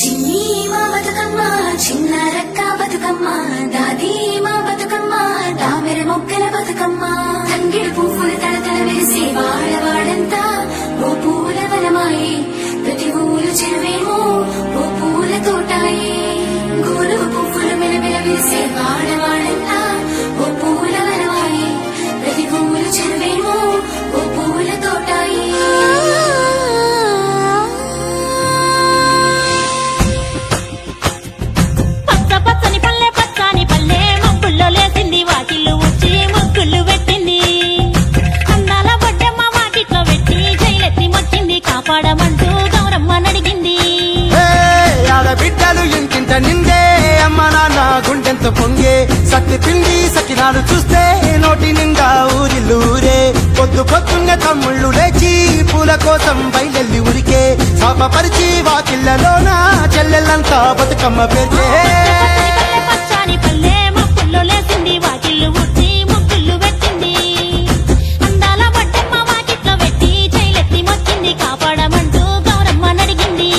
చిన్ని మా బతుకమ్మ చిన్న రక్క బతుకమ్మ దాది మా బతుకమ్మ తామెర మొక్కల బతుకమ్మ తంగిడి పువ్వులు తడతల వేసి వాడవాడంతా ఓ పూల వనమాయి ప్రతి ఊరు చెరువేమో ఓ పూల తోటాయి గోరుగు పువ్వులు మెలమెల వేసి వాడవాడంతా ఓ పూల వనమాయి ప్రతి ఊరు చెరువేమో ఓ పూల తోటాయి కాపాడమంటూ గౌరమ్మ నడిగింది. ఆడబిడ్డలు ఇంటింట నిండే అమ్మ నాన్న గుండెంత పొంగే సత్తి పిండి సకినాలు చూస్తే నోటి నిండా ఊరిల్లూరే పొద్దు పొద్దున్నే తమ్ముళ్ళు లేచి పూల కోసం బయలెల్లి ఉరికే శాపపరిచి వాకిళ్లలోన చెల్లెళ్ళంతా బతుకమ్మ పేర్చే పచ్చాని పల్లె మప్పుల్లో లేసింది వాకిళ్ళు ఊడ్చి ముగ్గుళ్ళు పెట్టింది. అందాల బొడ్డమ్మ వాకిట్లో పెట్టి జైలెత్తి మొక్కింది కాపాడమంటూ గౌరమ్మ నడిగింది.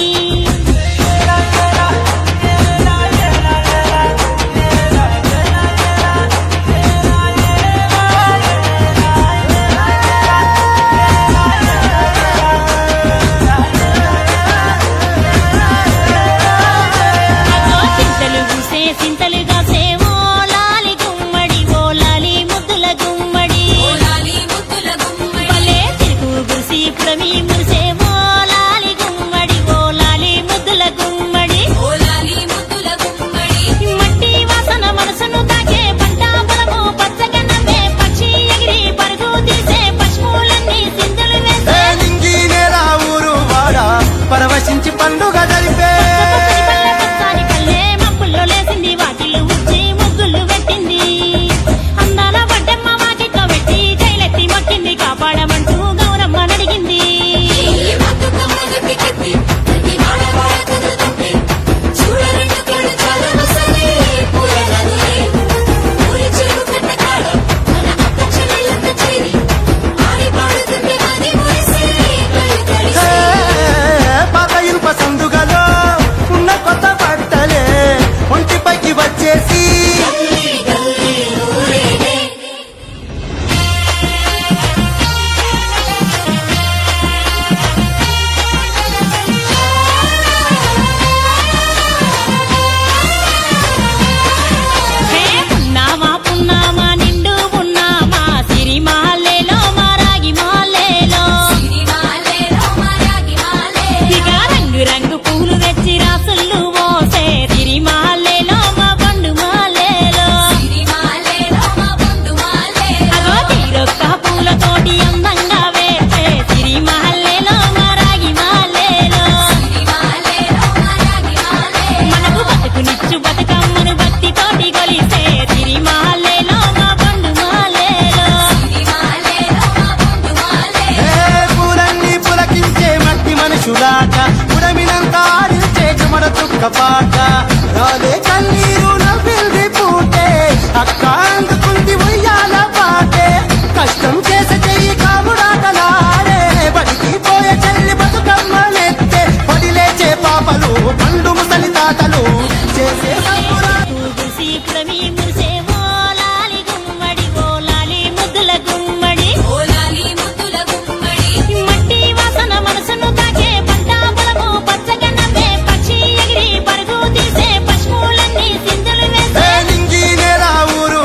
చింతలు పూసే చింతలు కాసే ఓ లాలి గుమ్మడి ఓ లాలి ముద్దుల గుమ్మడి భలే చిరుకు గురిసి పుడమి మురిసే ఓ లాలి గుమ్మడి ఓ లాలి ముద్దుల గుమ్మడి మట్టి వాసన మనసును తాకే పంట పొలము పచ్చగా నవ్వే పక్షి ఎగిరి పరుగు తీసే పశువులన్నీ సింధులు వేసే నింగి నేల ఊరు వాడ పరవశించి పండుగ జరిపే పచ్చాని పల్లె మప్పుల్లో లేసింది వాకిళ్ళు ఊడ్చి ముగ్గులు పెట్టింది. అందాల బొడ్డమ్మ వాకిట్లో పెట్టి జైలెత్తి మొక్కింది కాపాడమంటూ గౌరమ్మ నడిగింది. పాత ఇనుప సందుగలో ఉన్న కొత్త బట్టలే ఒంటిపైకి వచ్చేసి పున్నామా పున్నామా నిండు పున్నామా సిరిమాలేలో మా రాగి మాలేలో ఇక రంగు రంగు పూలు తెచ్చి రాసుళ్ళు మోసే సిరిమాలేలో మా పండు మాలేలో అగో తీరొక్క పూలతోటి అందంగా వేసే సిరిమాలేలో మా రాగి మాలేలో మనకు బతుకునిచ్చు బతుకమ్మను భక్తితోటి కొలిసే సిరిమాలేలో మా పండు మాలేలో పూలన్నీ పులకించే మట్టి మనుషులాట ఉడమినంత ఆడించే చెమడ చుక్క పాట రాలే కన్నీరు నవ్వింది పూటే అక్క అందుకుంది ఉయ్యాల పాటే కష్టం చేసే చెయ్యి కాముడాటలాడే బడికి పోయే చెల్లి బతుకమ్మలెత్తే పడి లేచే పాపలు పండు ముసలి తాతలు చేసే సంబురాలు. గుసి పుడమి మురిసే ఓ లాలి గుమ్మడి ఓ లాలి ముద్దుల గుమ్మడి మట్టి వాసన మనసును తాకే పంట పొలము పచ్చగా నవ్వే పక్షి ఎగిరి పరుగు తీసే పశువులన్నీ సింధులు వేసే నింగి నేల ఊరు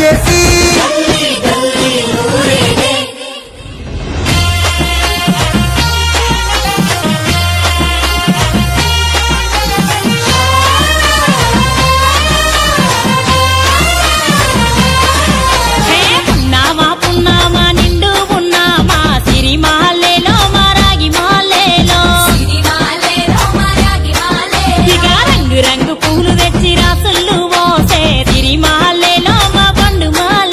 చేసి హే పున్నామా పున్నామా నిండు పున్నామా సిరి మహల్లేలో మారాగి మహల్లేలో ఇక రంగు రంగు పూలు తెచ్చి రాసుళ్ళు మోసే సిరి మహల్లేలో మా పండు మహల్లేలో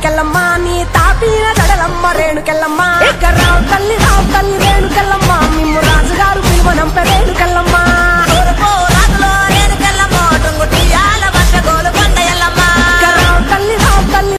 రేణుకెళ్ళమ్మ నీ తాపిన దడలమ్మ రేణుకెళ్ళమ్మ ఎక్కరావు తల్లి